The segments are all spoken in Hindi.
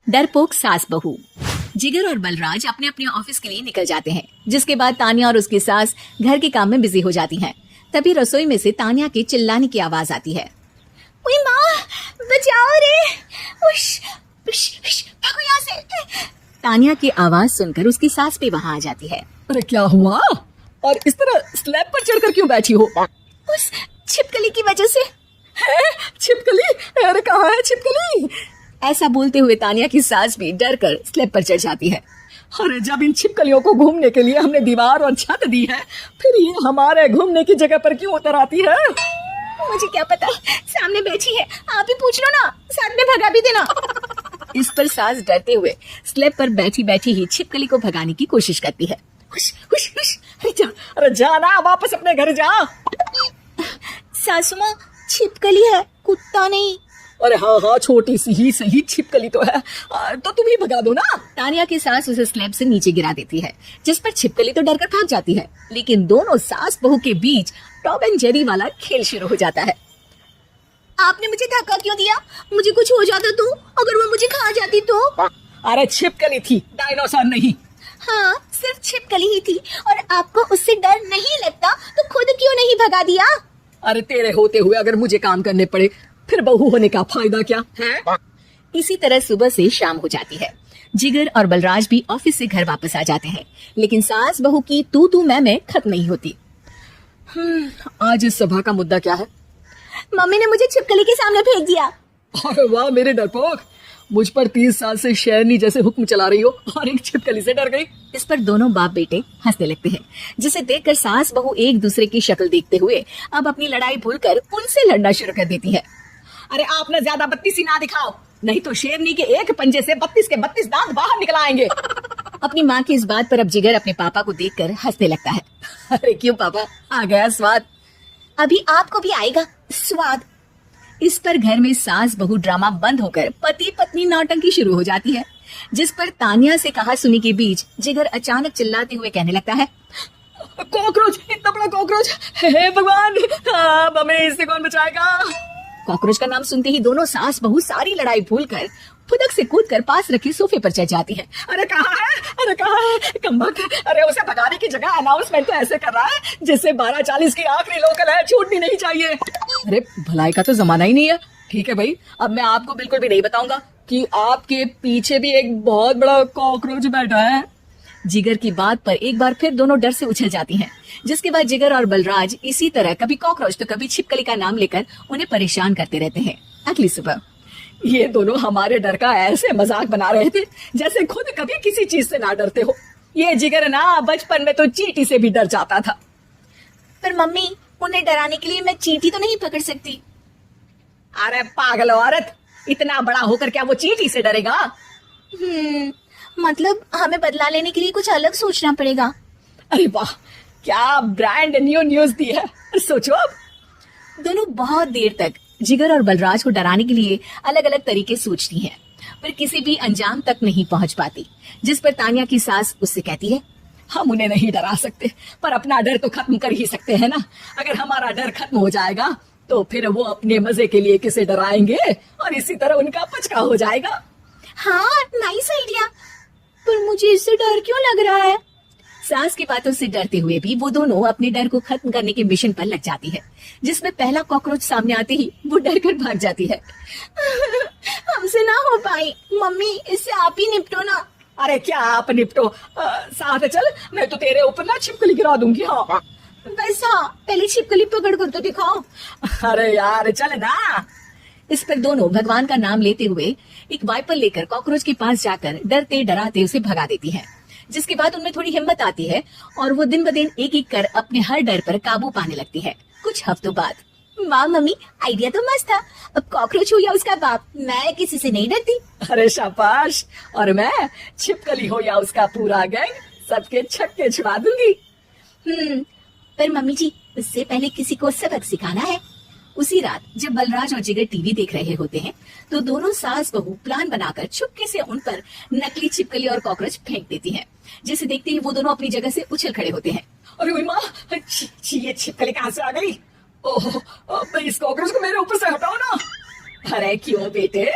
डरपोक सास बहू। जिगर और बलराज अपने अपने ऑफिस के लिए निकल जाते हैं, जिसके बाद तानिया और उसकी सास घर के काम में बिजी हो जाती हैं। तभी रसोई में से तानिया के चिल्लाने की आवाज आती है। ओए माँ, बचाओ रे! उश, उश, उश, भागो यहाँ से! तानिया की आवाज सुनकर उसकी सास भी वहाँ आ जाती है। अरे क्या हुआ? और इस तरह स्लैब पर चढ़कर क्यों बैठी हो? उस छिपकली की वजह से। है? छिपकली? अरे कहाँ है छिपकली? ऐसा बोलते हुए तानिया की सास भी डर कर स्लैब पर चढ़ जाती है। अरे जब इन छिपकलियों को घूमने के लिए हमने दीवार और छत दी है, फिर ये हमारे घूमने की जगह पर क्यों उतर आती है? मुझे क्या पता, सामने बैठी है, आप ही पूछ लो ना, साथ में भगा भी देना। इस पर सास डरते हुए स्लैब पर बैठी बैठी ही छिपकली को भगाने की कोशिश करती है। हुश, हुश, हुश, अरे जा ना, वापस अपने घर जा। सासू माँ, छिपकली है, कुत्ता नहीं। अरे हाँ हाँ, छोटी सी ही सही छिपकली तो है, तो तुम ही भगा दो ना। तानिया की सास उसे स्लैब से नीचे गिरा देती है, जिस पर छिपकली तो डरकर भाग जाती है। लेकिन दोनों सास बहू के बीच टॉम एंड जेरी वाला खेल शुरू हो जाता है। आपने मुझे धक्का क्यों दिया? मुझे कुछ हो जाता तो? अगर वो मुझे खा जाती तो? अरे छिपकली थी, डायनासोर नहीं। हाँ, सिर्फ छिपकली ही थी, और आपको उससे डर नहीं लगता तो खुद क्यों नहीं भगा दिया? अरे तेरे होते हुए अगर मुझे काम करने पड़े, फिर बहू होने का फायदा क्या है? इसी तरह सुबह से शाम हो जाती है। जिगर और बलराज भी ऑफिस से घर वापस आ जाते हैं, लेकिन सास बहू की तू मैं खत्म नहीं होती। आज इस सभा का मुद्दा क्या है? मम्मी ने मुझे छिपकली के सामने फेंक दिया। अरे वाह मेरे डरपोक, मुझ पर 30 साल से शेरनी जैसे हुक्म चला रही हो और एक छिपकली से डर गई। इस पर दोनों बाप बेटे हंसने लगते हैं, जिसे देखकर सास बहू एक दूसरे की शक्ल देखते हुए अब अपनी लड़ाई भूलकर उनसे लड़ना शुरू कर देती है। अरे आप ना ज्यादा बत्तीसी ना दिखाओ, नहीं तो शेरनी के एक पंजे से 32 के 32 दांत बाहर निकल आएंगे। अपनी माँ की इस बात पर अब जिगर अपने पापा को देखकर हंसने लगता है। अरे क्यों पापा, आ गया स्वाद? अभी आपको भी आएगा स्वाद। इस पर घर में सास बहू ड्रामा बंद होकर पति पत्नी नौटंकी शुरू हो जाती है, जिस पर तानिया से कहा सुनी के बीच जिगर अचानक चिल्लाते हुए कहने लगता है। कॉकरोच, इतना बड़ा कॉकरोच! हे भगवान, अब हमें इससे कौन बचाएगा? कॉकरोच का नाम सुनते ही दोनों सास बहू सारी लड़ाई भूलकर फुदक से कूदकर पास रखी सोफे पर चढ़ जाती है। अरे कहाँ है? अरे कहाँ है कमबख्त? अरे उसे भगाने की जगह अनाउंसमेंट तो ऐसे कर रहा है जैसे 12:40 की आखिरी लोकल है, छूटनी नहीं चाहिए। अरे भलाई का तो जमाना ही नहीं है। ठीक है भाई, अब मैं आपको बिल्कुल भी नहीं बताऊंगा कि आपके पीछे भी एक बहुत बड़ा कॉकरोच बैठा है। जिगर की बात पर एक बार फिर दोनों डर से उछल जाती हैं, जिसके बाद जिगर और बलराज इसी तरह कभी कॉकरोच तो कभी छिपकली का नाम लेकर उन्हें परेशान करते रहते हैं। अगली सुबह ये दोनों हमारे डर का ऐसे मजाक बना रहे थे जैसे खुद कभी किसी चीज से ना डरते हो। ये जिगर ना बचपन में तो चींटी से भी डर जाता था। पर मम्मी, उन्हें डराने के लिए मैं चींटी तो नहीं पकड़ सकती। अरे पागल औरत, इतना बड़ा होकर क्या वो चींटी से डरेगा? मतलब हमें बदला लेने के लिए कुछ अलग सोचना पड़ेगा। अरे वाह, क्या ब्रांड न्यू न्यूज दी है। सोचो अब। दोनों बहुत देर तक जिगर और बलराज को डराने के लिए अलग अलग तरीके सोचती हैं, पर किसी भी अंजाम तक नहीं पहुंच पाती। जिस पर तानिया की सास उससे कहती है। हम उन्हें नहीं डरा सकते, पर अपना डर तो खत्म कर ही सकते हैं ना। अगर हमारा डर खत्म हो जाएगा तो फिर वो अपने मजे के लिए किसे डराएंगे और इसी तरह उनका पचका हो जाएगा। हाँ, नाइस आइडिया, पर मुझे इससे डर क्यों लग रहा है? सास की बातों से डरते हुए भी वो दोनों अपने डर को खत्म करने के मिशन पर लग जाती है, जिसमें पहला कॉकरोच सामने आते ही वो डर कर भाग जाती है। हमसे ना हो पाई मम्मी, इससे आप ही निपटो ना। अरे क्या आप निपटो, साथ चल, मैं तो तेरे ऊपर ना छिपकली गिरा दूंगी। हाँ बस, हाँ पहले छिपकली पकड़ कर तो दिखाओ। अरे यार चल ना। इस पर दोनों भगवान का नाम लेते हुए एक वाइपर लेकर कॉकरोच के पास जाकर डरते डराते उसे भगा देती है, जिसके बाद उनमें थोड़ी हिम्मत आती है और वो दिन ब दिन एक एक कर अपने हर डर पर काबू पाने लगती है। कुछ हफ्तों बाद, वाह मम्मी, आइडिया तो मस्त था। अब कॉकरोच हो या उसका बाप, मैं किसी से नहीं डरती। अरे शाबाश, और मैं छिपकली हो या उसका पूरा गैंग, सबके छक्के छुड़ा दूंगी। पर मम्मी जी, उससे पहले किसी को सबक सिखाना है। उसी रात जब बलराज और जिगर टीवी देख रहे होते हैं, तो दोनों सास बहू प्लान बनाकर चुपके से उन पर नकली छिपकली और कॉकरोच फेंक देती हैं, जिसे देखते ही वो दोनों अपनी जगह से उछल खड़े होते हैं। अरे माँ, ये छिपकली कहाँ से आ गई? ओह, इस कॉकरोच को मेरे ऊपर से हटाओ ना। अरे क्यों बेटे,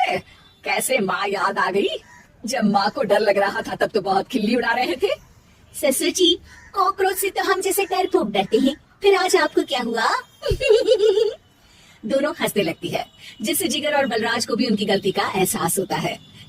कैसे माँ याद आ गई? जब माँ को डर लग रहा था तब तो बहुत खिल्ली उड़ा रहे थे। ससुर जी, कॉकरोच से तो हम जैसे डरपोक डरते हैं, फिर आज आपको क्या हुआ? दोनों हंसने लगती है, जिससे जिगर और बलराज को भी उनकी गलती का एहसास होता है।